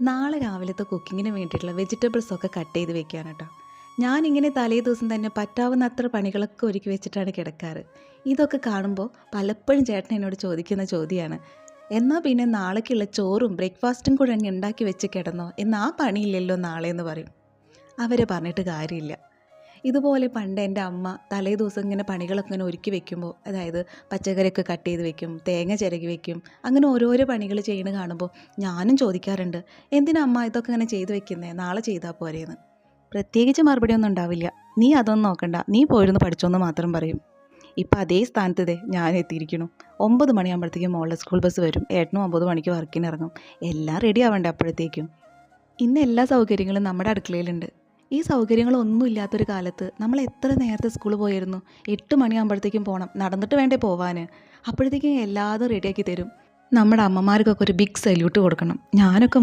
നാളെ രാവിലത്തെ കുക്കിങ്ങിന് വേണ്ടിയിട്ടുള്ള വെജിറ്റബിൾസൊക്കെ കട്ട് ചെയ്ത് വെക്കുകയാണ് കേട്ടോ. ഞാനിങ്ങനെ തലേ ദിവസം തന്നെ പറ്റാവുന്ന അത്ര പണികളൊക്കെ ഒരുക്കി വെച്ചിട്ടാണ് കിടക്കാറ്. ഇതൊക്കെ കാണുമ്പോൾ പലപ്പോഴും ചേട്ടൻ എന്നോട് ചോദിക്കുന്ന ചോദ്യമാണ്, എന്നാൽ പിന്നെ നാളേക്കുള്ള ചോറും ബ്രേക്ക്ഫാസ്റ്റും കൂടെ അങ്ങ് ഉണ്ടാക്കി വെച്ച് കിടന്നോ, എന്നാൽ ആ പണിയില്ലല്ലോ നാളെ എന്ന് പറയും. അവരെ പറഞ്ഞിട്ട് കാര്യമില്ല. ഇതുപോലെ പണ്ട് എൻ്റെ അമ്മ തലേ ദിവസം ഇങ്ങനെ പണികളൊക്കെ ഇങ്ങനെ ഒരുക്കി വെക്കുമ്പോൾ, അതായത് പച്ചക്കറിയൊക്കെ കട്ട് ചെയ്ത് വെക്കും, തേങ്ങ ചിരകി വെക്കും, അങ്ങനെ ഓരോരോ പണികൾ ചെയ്യുന്നത് കാണുമ്പോൾ ഞാനും ചോദിക്കാറുണ്ട്, എന്തിനാ അമ്മ ഇതൊക്കെ ഇങ്ങനെ ചെയ്ത് വെക്കുന്നത്, നാളെ ചെയ്താൽ പോരേന്ന്. പ്രത്യേകിച്ച് മറുപടിയൊന്നും ഉണ്ടാവില്ല. നീ അതൊന്നും നോക്കണ്ട, നീ പോയിരുന്നു പഠിച്ചോന്ന് മാത്രം പറയും. ഇപ്പം അതേ സ്ഥാനത്ത് ഞാൻ എത്തിയിരിക്കുന്നു. 9 മണിയാകുമ്പോഴത്തേക്കും മോളുടെ സ്കൂൾ ബസ് വരും, ഏട്ടനും 9 മണിക്ക് വർക്കിന് ഇറങ്ങും. എല്ലാം റെഡി ആവണ്ടേ അപ്പോഴത്തേക്കും. ഇന്ന് എല്ലാ സൗകര്യങ്ങളും നമ്മുടെ അടുക്കളയിലുണ്ട്. ഈ സൗകര്യങ്ങളൊന്നും ഇല്ലാത്തൊരു കാലത്ത് നമ്മൾ എത്ര നേരത്തെ സ്കൂളിൽ പോയിരുന്നു. 8 മണിയാകുമ്പോഴത്തേക്കും പോകണം, നടന്നിട്ട് വേണ്ടേ പോവാൻ. അപ്പോഴത്തേക്കും എല്ലാതും റെഡിയാക്കി തരും. നമ്മുടെ അമ്മമാർക്കൊക്കെ ഒരു ബിഗ് സല്യൂട്ട് കൊടുക്കണം. ഞാനൊക്കെ